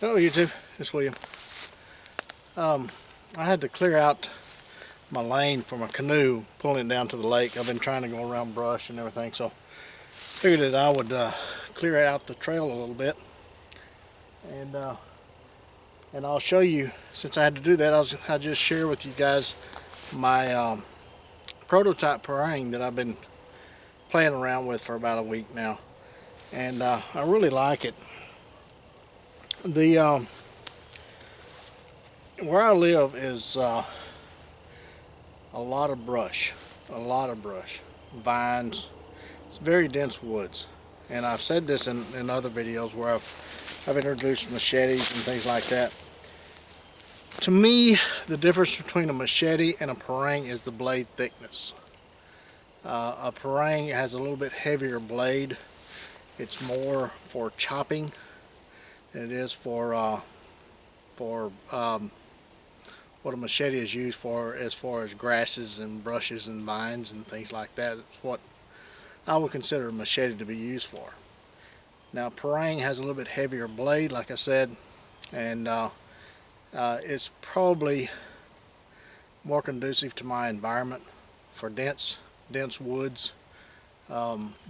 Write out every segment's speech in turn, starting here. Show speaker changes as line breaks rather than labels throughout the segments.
Oh, you too. It's William. I had to clear out my lane for my canoe, pulling it down to the lake. I've been trying to go around brush and everything, so figured that I would clear out the trail a little bit, and I'll show you. Since I had to do that, I'll just share with you guys my prototype parang that I've been playing around with for about a week now, and I really like it. The where I live is a lot of brush, vines. It's very dense woods, and I've said this in other videos where I've introduced machetes and things like that. To me, the difference between a machete and a parang is the blade thickness. A parang has a little bit heavier blade. It's more for chopping than it is for what a machete is used for, as far as grasses and brushes and vines and things like that. It's what I would consider a machete to be used for. Now, parang has a little bit heavier blade, like I said, and it's probably more conducive to my environment for dense woods,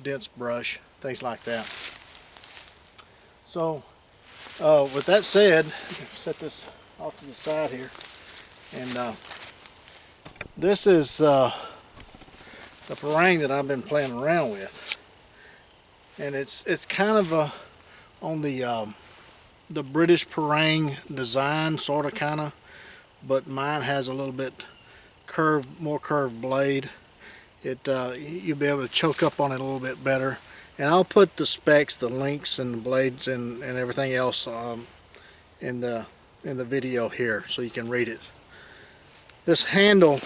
dense brush, things like that. So with that said, set this off to the side here, and this is the parang that I've been playing around with, and it's kind of on the British parang design, sort of, kind of, but mine has a little bit more curved blade. You'll be able to choke up on it a little bit better, and I'll put the specs, the links, and the blades and everything else in the video here so you can read it. This handle,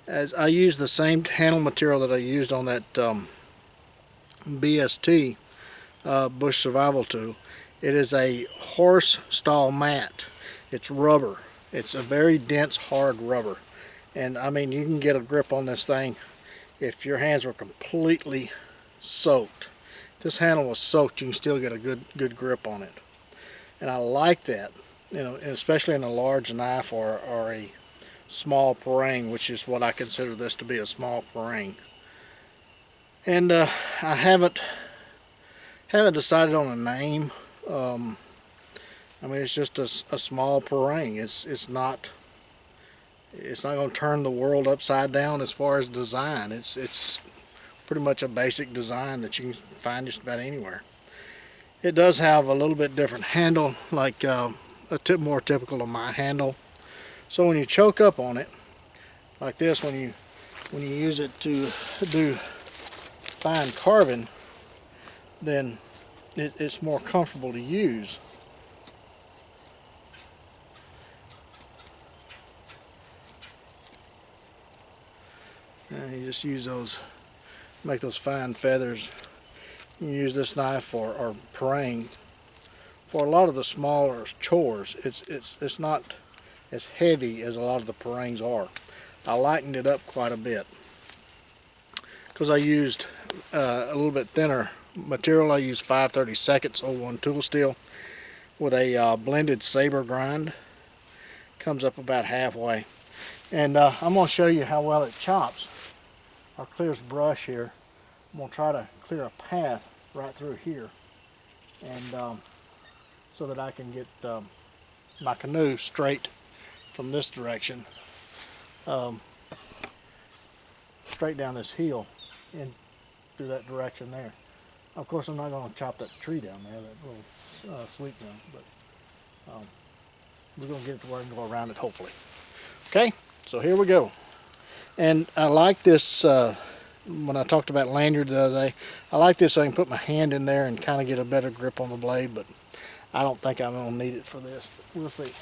as I use the same handle material that I used on that BST bush survival tool. It is a horse stall mat. It's rubber. It's a very dense, hard rubber, and I mean, you can get a grip on this thing if your hands were completely soaked. If this handle was soaked, you can still get a good grip on it, and I like that, you know, especially in a large knife or a small parang, which is what I consider this to be, a small parang. And I haven't decided on a name. I mean, it's just a small parang. It's not going to turn the world upside down as far as design. It's pretty much a basic design that you can find just about anywhere. It does have a little bit different handle, like more typical of my handle. So when you choke up on it like this, when you use it to do fine carving, then it's more comfortable to use. And you just use those, make those fine feathers. You can use this knife or parang for a lot of the smaller chores. It's not as heavy as a lot of the parangs are. I lightened it up quite a bit because I used a little bit thinner material. I used 5/32 01 tool steel with a blended saber grind. Comes up about halfway, and I'm going to show you how well it chops or clears brush here. I'm going to try to clear a path right through here, and so that I can get my canoe straight from this direction, straight down this hill and through that direction there. Of course, I'm not going to chop that tree down there, that little sweet gum, but we're going to get it to where I can go around it, hopefully. Okay, so here we go. And I like this, when I talked about lanyard the other day, I like this so I can put my hand in there and kind of get a better grip on the blade, but I don't think I'm going to need it for this, but we'll see.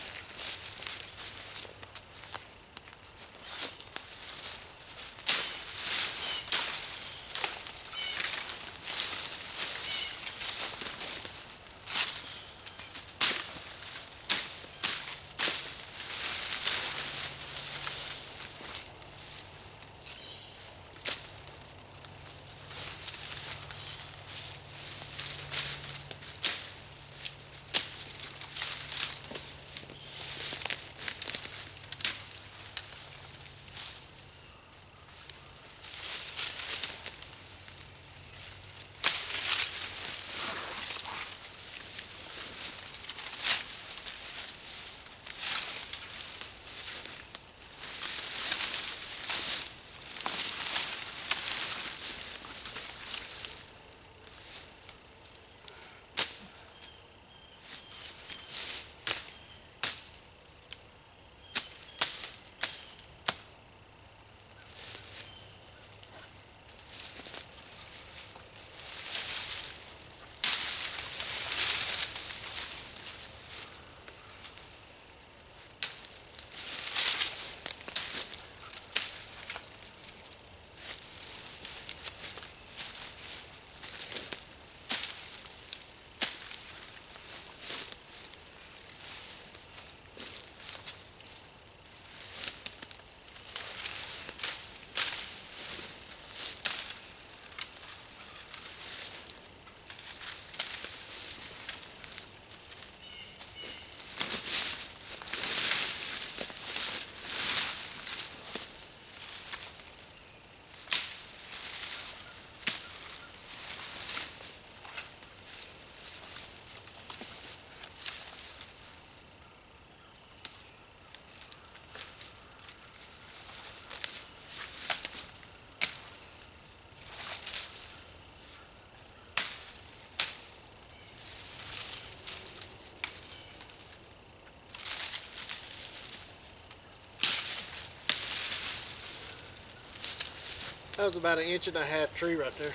That was about 1.5 inch tree right there.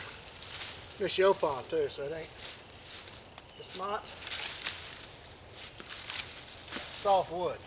This Yopon too, so it's not soft wood.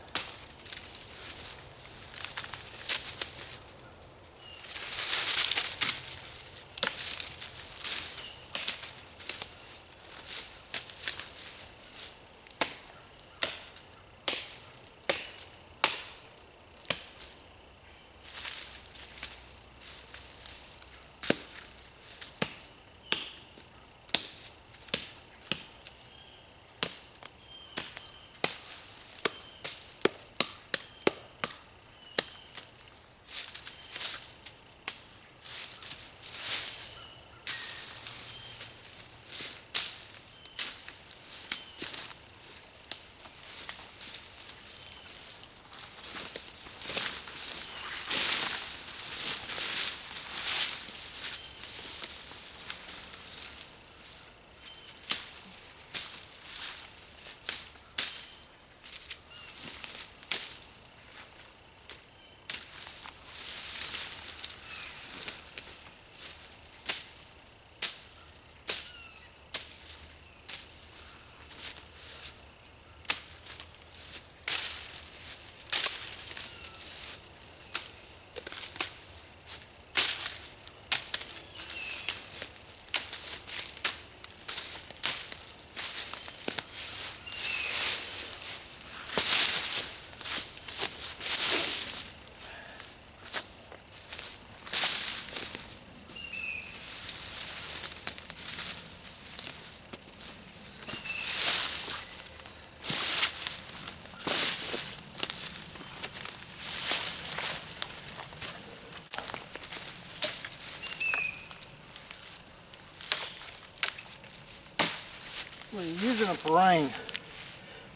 When you're using a parang,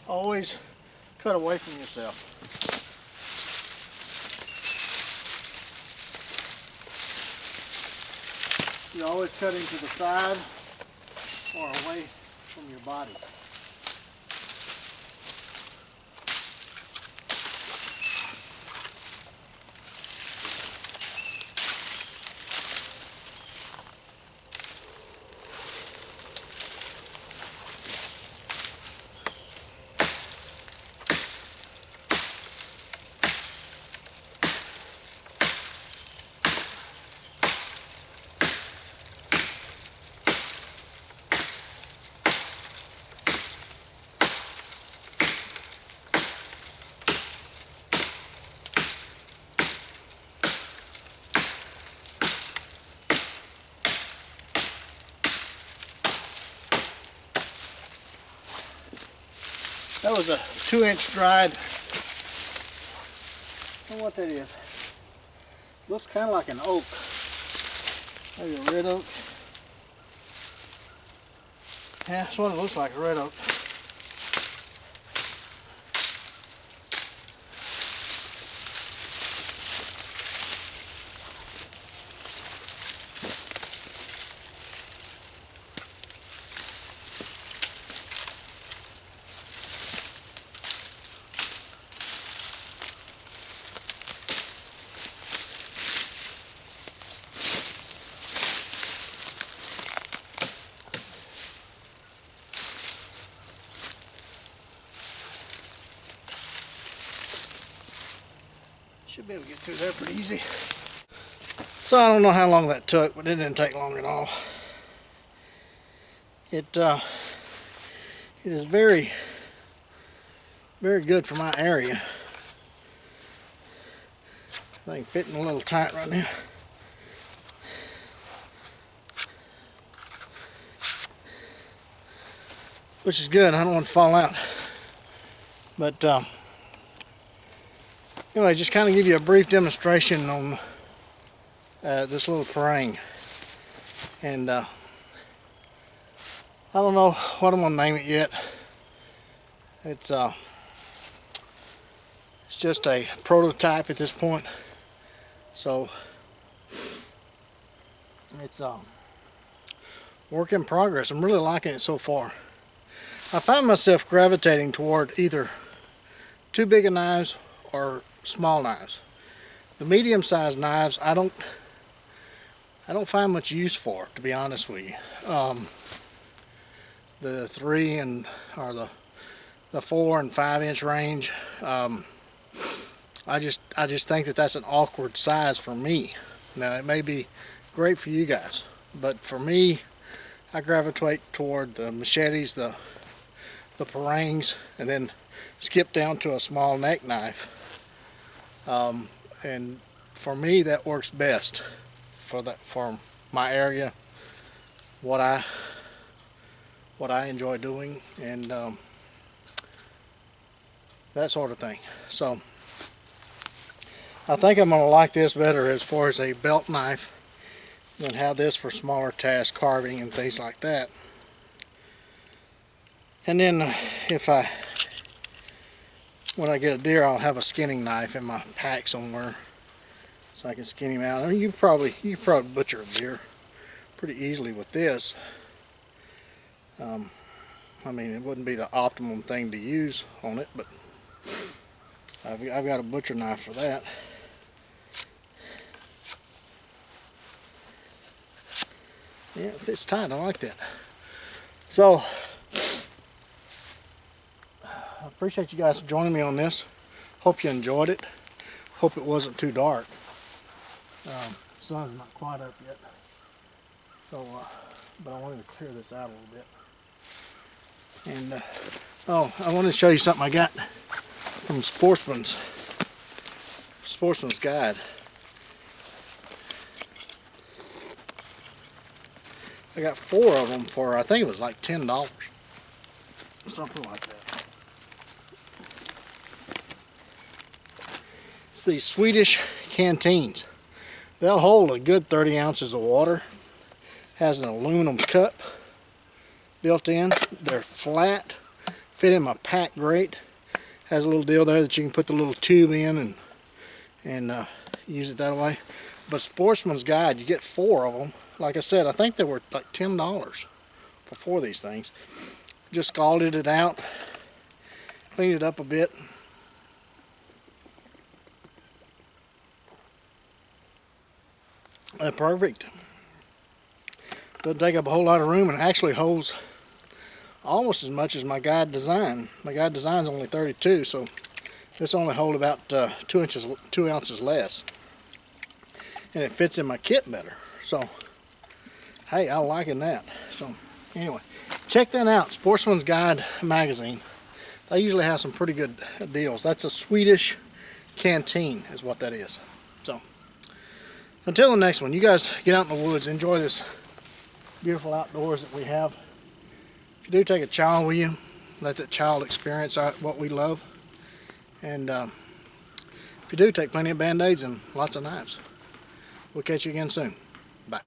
always cut away from yourself. You're always cutting to the side or away from your body. That was a 2-inch dried. I don't know what that is. Looks kind of like an oak. Maybe a red oak. Yeah, that's what it looks like, a red oak. Should be able to get through there pretty easy. So I don't know how long that took, but it didn't take long at all. It is very, very good for my area. I think fitting a little tight right now. Which is good, I don't want it to fall out. But anyway, just kind of give you a brief demonstration on this little parang. And I don't know what I'm going to name it yet. It's just a prototype at this point. So it's work in progress. I'm really liking it so far. I find myself gravitating toward either too big of knives or small knives. The medium-sized knives, I don't I don't find much use for it, to be honest with you. The 3 and or the 4 and 5 inch range, I just think that that's an awkward size for me. Now it may be great for you guys, but for me, I gravitate toward the machetes, the parangs, and then skip down to a small neck knife. And for me, that works best for my area, what I enjoy doing, and that sort of thing. So I think I'm gonna like this better as far as a belt knife than have this for smaller tasks, carving and things like that. And then when I get a deer, I'll have a skinning knife in my pack somewhere so I can skin him out. I mean, you could probably butcher a deer pretty easily with this. I mean, it wouldn't be the optimum thing to use on it, but I've got a butcher knife for that. Yeah, it fits tight. I like that. So I appreciate you guys joining me on this. Hope you enjoyed it. Hope it wasn't too dark. Sun's not quite up yet. So, but I wanted to clear this out a little bit. And oh, I wanted to show you something I got from Sportsman's Guide. I got 4 of them for, I think it was like $10, something like that. It's these Swedish Canteens. They'll hold a good 30 ounces of water. Has an aluminum cup built in. They're flat, fit in my pack great. Has a little deal there that you can put the little tube in and use it that way. But Sportsman's Guide, you get 4 of them. Like I said, I think they were like $10 for 4 of these things. Just scalded it out, cleaned it up a bit. Perfect. Doesn't take up a whole lot of room, and actually holds almost as much as my Guide Design. My Guide Design is only 32, so this only holds about 2 ounces less, and it fits in my kit better. So, hey, I'm liking that. So, anyway, check that out. Sportsman's Guide magazine. They usually have some pretty good deals. That's a Swedish Canteen, is what that is. So, until the next one, you guys get out in the woods, enjoy this beautiful outdoors that we have. If you do take a child with you, let that child experience what we love. And if you do, take plenty of Band-Aids and lots of knives. We'll catch you again soon.